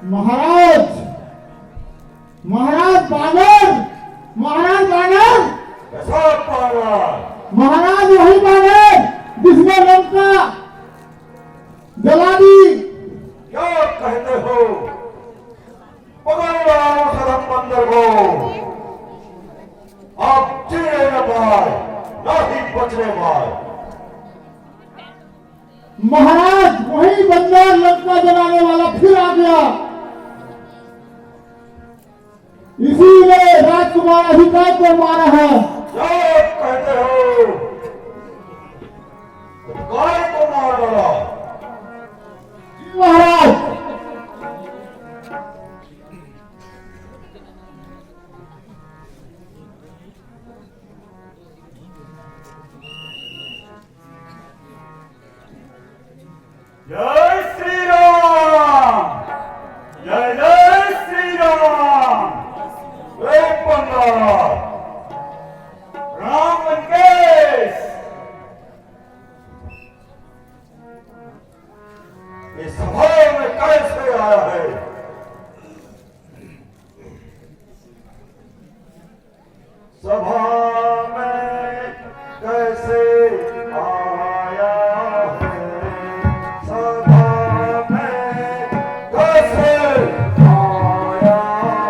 महाराज, महाराज बानर, महाराज बानर, कैसा बानर? महाराज वही बानर जिसने लंका जला दी। क्या कहते हो? पकड़ लो सदम बंदर को। आप जीने न पाए, न ही बचने पाए। महाराज वही बंदर लंका जलाने वाला फिर आ गया, इसीलिए राजकुमार अधिकार को मारा है। क्या कहते हो? गाय को मार डाला? महाराज जय श्री राम, जय जय श्री राम। राम लंकेश, इस सभा में कैसे आया है? सभा में कैसे आया है? सभा में कैसे आया है?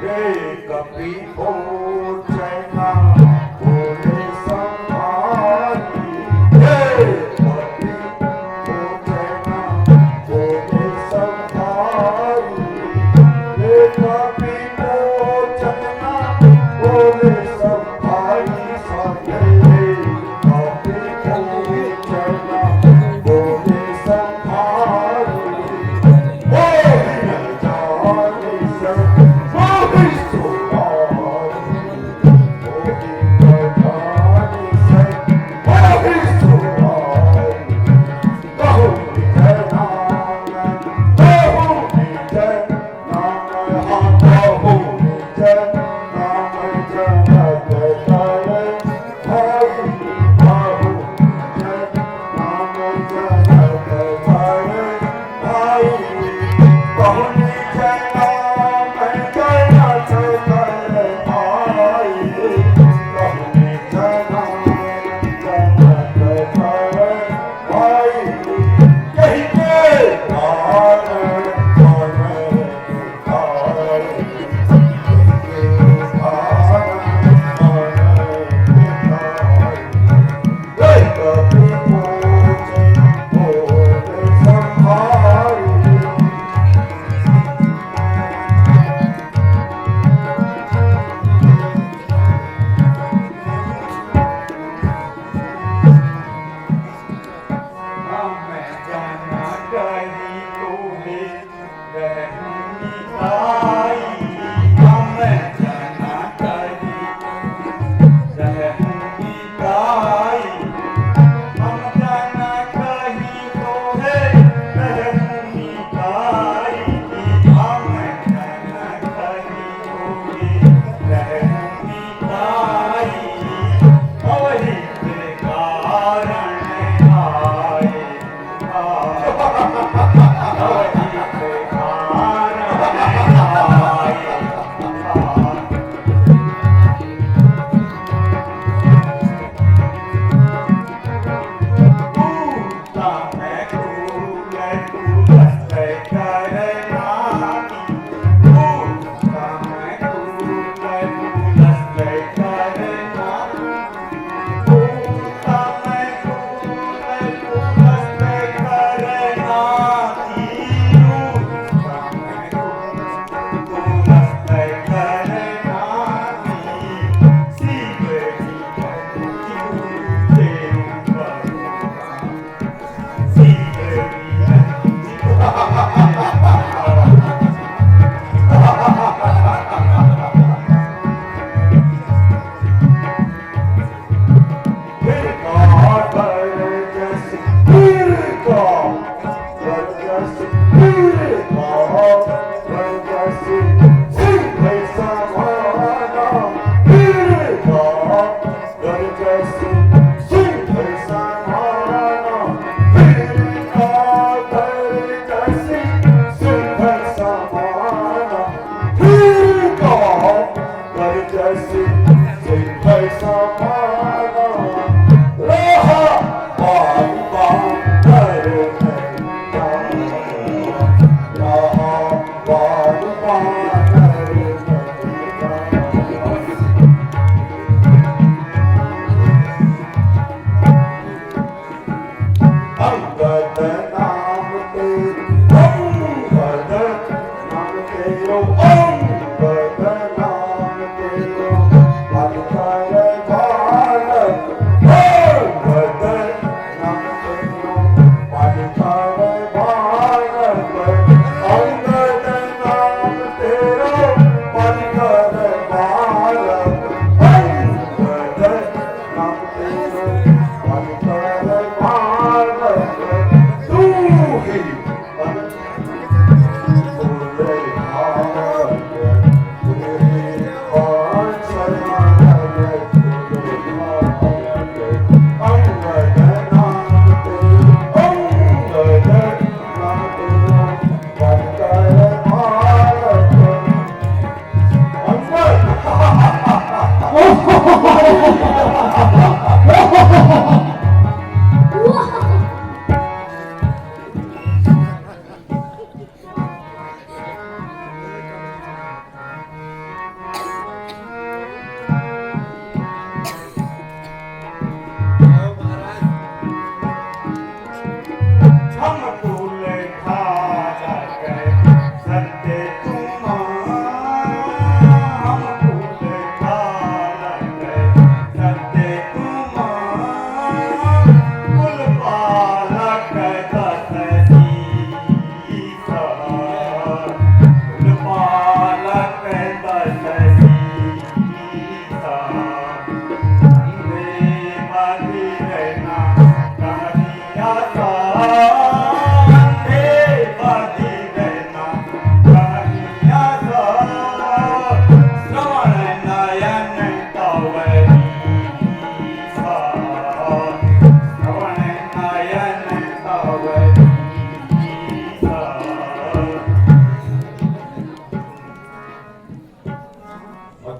हे कपि भोजना बोले संहारी हे कपि भोजना बोले संहारी हे कपि भोजना बोले संहारी संगे कपि भोजना बोले संहारी मोहि न जाने सब मोहि सुनारी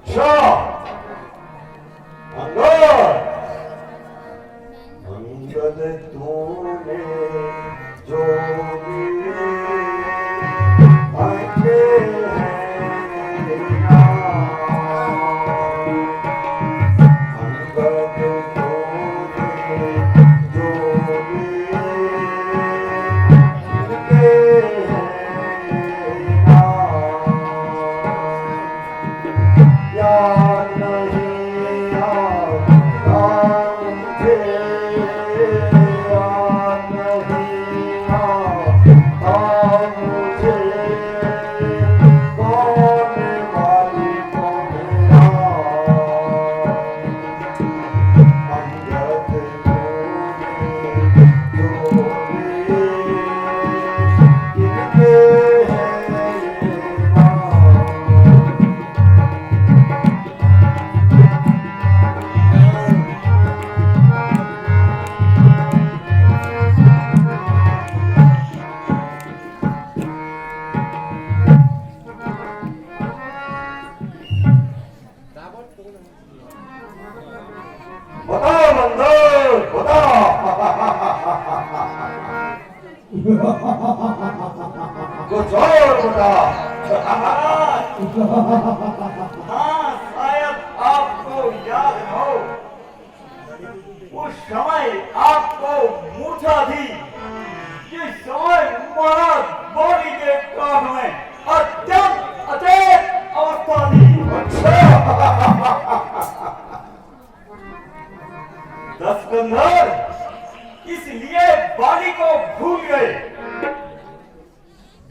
अच्छा अंगद, अंगद तूने जो लिए आंखे हैं ना, अंगद तूने जो लिए इनके हैं ना, याद नहीं आता मुझे, याद नहीं आता मुझे, कौन वाली को मेरा अंगद तूने जो लिए किनके हैं ये नाम। बता मंदर बता, कुछ और बता। हाँ, शायद आपको याद हो, उस समय आपको मूर्छा थी। ये समय महाराज बॉडी के काख में अत्यंत अचेत अवस्था थी। दस्कंधर इसलिए बाली को भूल गए,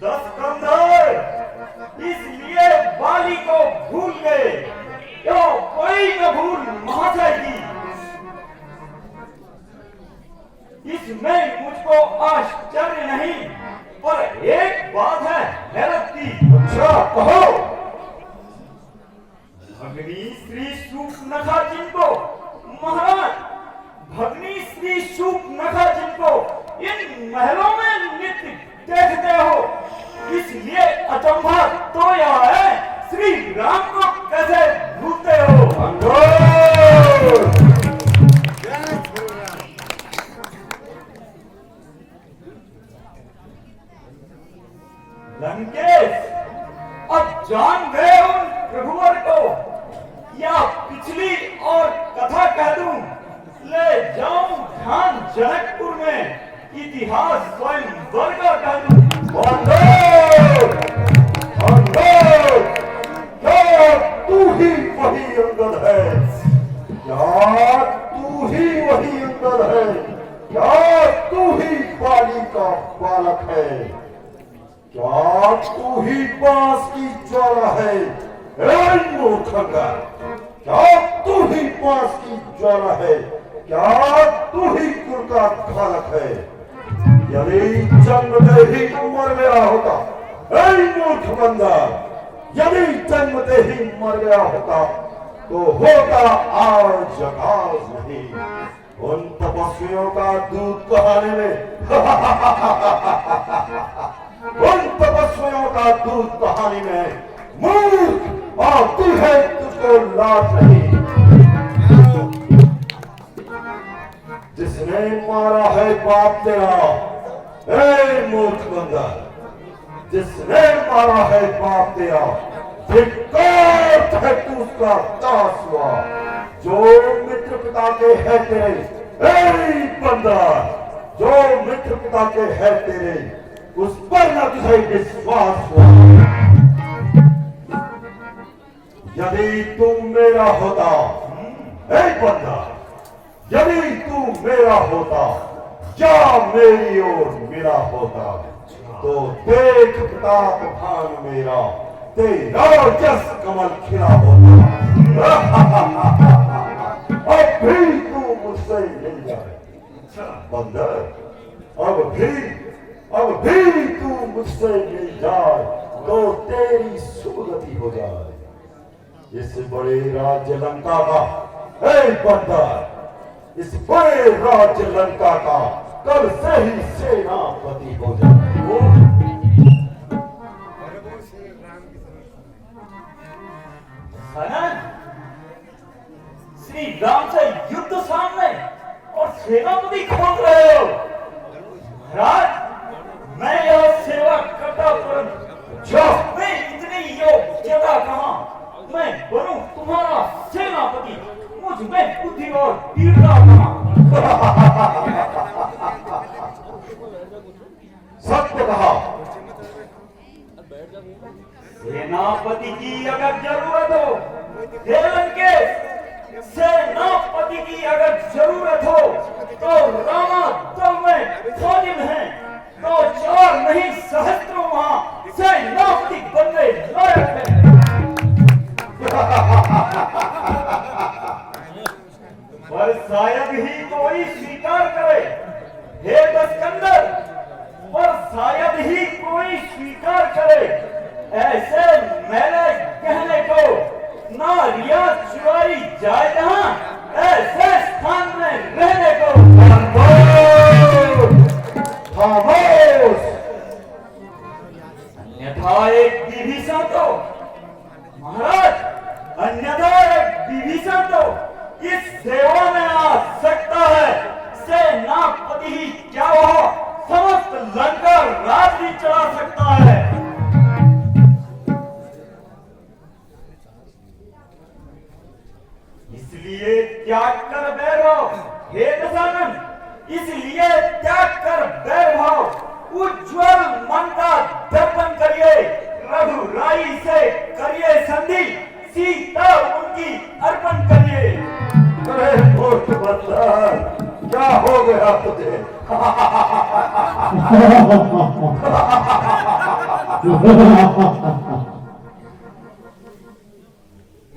दस्कंधर इसलिए बाली को भूल गए, क्यों कोई न भूल महाशय की। इसमें मुझको आश्चर्य नहीं, पर एक बात है हैरत की। अच्छा कहो। भगनी श्री सूपनखा जिनको महाराज, भगनी श्री सूपनखा जिनको इन महलों में नित्य देखते हो, इसलिए अचंभा तो यह है श्री राम को कैसे भूलते हो। लंकेश अब जान गए उन प्रभुवर को, या पिछली और कथा कह दूं, ले जाऊं ध्यान जनकपुर में, इतिहास स्वयं वर्गा कह दूं। क्या तू ही वही अंगद है? क्या तू ही वही अंगद है? क्या तू ही बाली का बालक है? क्या तू ही बांस की ज्वाला है? ए मूर्खंगा, क्या तू ही बांस की ज्वाला है? क्या तू ही कुल का खालक है? यदि जन्मते ही मर गया होता, ऐ मूर्ख बंदा, यदि जन्मते ही मर गया होता तो होता आज आज नहीं। उन तपस्वियों का दूध कहाने में उन तपस्वियों का दूध कहानी में मूर्ख और तू है, तुझको लाज नहीं। जिसने मारा है बाप तेरा, ए मूर्ख बंदा, जिसने मारा है बाप तेरा, धिक्कार है तू उसका दास हुआ। जो मित्र पिता के है तेरे, ए बंदा, जो मित्र पिता के है तेरे, उस पर न तुझे विश्वास हुआ। यदि तू मेरा होता, ए बंदा, यदि तू मेरा होता या मेरी ओर मेरा होता, तो देख प्रताप भान मेरा, तेरा जस कमल खिला होता। अब भी तू मुझसे मिल जाए बंदर, अब भी तू मुझसे मिल जाए तो तेरी सुगति हो जाए। इस बड़े राज्य लंका का, हे बंदर, इस बड़े राज्य लंका का कल से ही सेनापति हो जाए। सनन राम से युद्ध सामने और सेनापति खोल रहे हो। महाराज, मैं यह सेवा करता परंतु मैं इतनी योग्यता कहां मैं बनूं तुम्हारा सेनापति, मुझ में बुद्धि और वीरता कहां। सत्य कहा। सेनापति की अगर जरूरत हो, हे लंकेश, सेनापति की अगर जरूरत हो तो रामा दल में फाजिल हैं, तो 4 नहीं सहस्त्रों वहां सेनापति बनने लायक है। पर शायद ही कोई स्वीकार करे, हे दस्कंदर, पर शायद ही कोई स्वीकार करे ऐसे मेले कहने को। नारियां चुराई जाए जहां ऐसे स्थान में रहने को। खामोश। अन्यथा एक विभीषण तो महाराज, अन्यथा एक विभीषण तो इस सेवा में आ सकता है। सेनापति ही क्या वह समस्त लंका राज भी चला सकता है। इसलिए त्याग कर वैभव, हे दशानन, इसलिए त्याग कर वैभव, उज्ज्वल मन का दर्पण करिए, रघुराई से करिए संधि, सीता उनकी अर्पण करिए। अरे मूर्ख बंदर, क्या हो गया तुझे?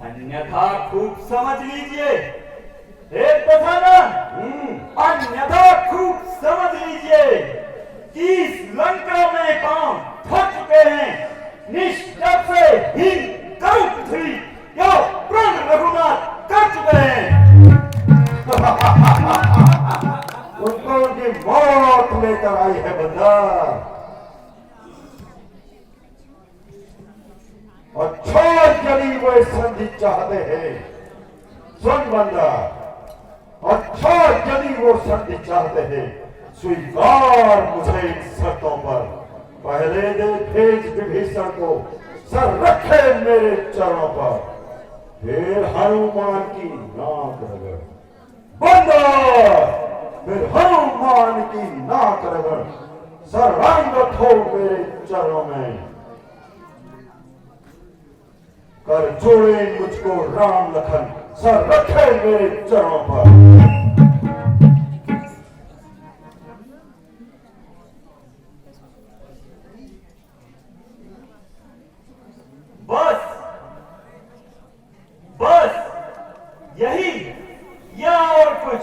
अन्यथा खूब समझ लीजिए, हे दशानन, अन्यथा खूब समझ लीजिए कि इस लंका में काम थक चुके हैं। निष्ठा से ही करुण थी या प्रण रघुनाथ कर चुके हैं। उनको उनकी मौत लेकर आई है बंदर। और छोड़ यदि वो संधि चाहते हैं, सुन बंदर, और छोड़ यदि वो संधि चाहते हैं, स्वीकार मुझे इन शर्तों पर। पहले दे भेज विभीषण को, सर रखे मेरे चरणों पर, फिर हनुमान की नाक रगड़। बंदर, फिर हनुमान की नाक रगड़, सर्वांगत हो मेरे चरणों में। कर जोड़े मुझको राम लखन, सर रखे मेरे चरणों पर। बस बस यही, या और कुछ,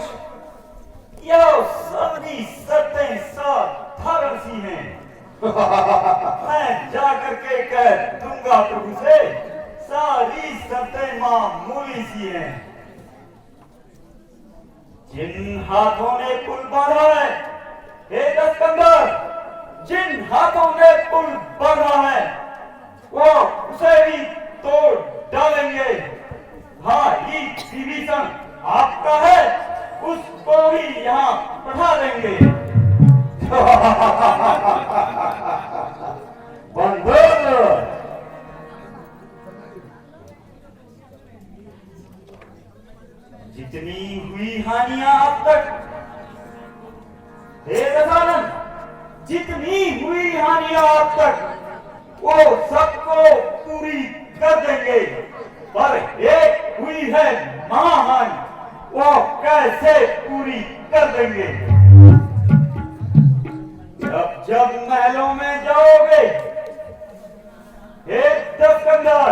या सबकी शर्तें साधारण सी हैं। मैं जाकर के कह दूंगा प्रभु से, सारी शर्तें मामूली सी हैं। जिन हाथों ने पुल बांधा है, हे दस्कंदर, जिन हाथों ने पुल बांधा है वो उसे भी तोड़ डालेंगे। भाई विभीषण आपका है, उसको भी यहाँ पठा देंगे। बंदर, जितनी हुई हानियां अब तक, हे दशानन, जितनी हुई हानियां अब तक वो सबको पूरी कर देंगे। पर एक हुई है महाहानि, वो कैसे पूरी कर देंगे? जब जब महलों में जाओगे, हे दस्कंदर,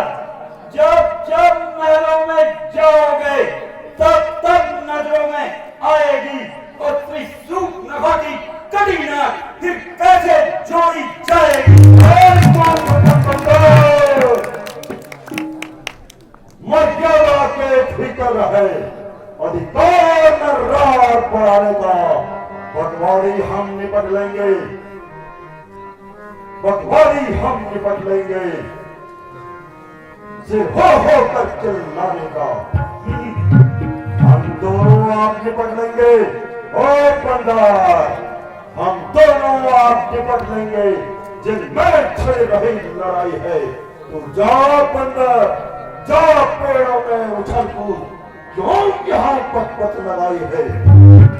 जब जब महलों में जाओगे, तब तब नजरों में आएगी और त्रिशूर्पणखा की कड़ी नाक फिर कैसे जोड़ी जाएगी। मर्यादा के भीतर रहे, अधिकार न रार बढ़ाने का। पटवारी हम निपट लेंगे, पटवारी हम निपट लेंगे। सिर हो कर चिल्लाने का। हम दोनों आप निपट लेंगे। ओ पंडाल, हम दोनों आप निपट लेंगे। जिनमें छिड़ रही लड़ाई है, तू जा बंदर, जा पेड़ों में उछल कूद, क्यों यहाँ पत पत लगाई है।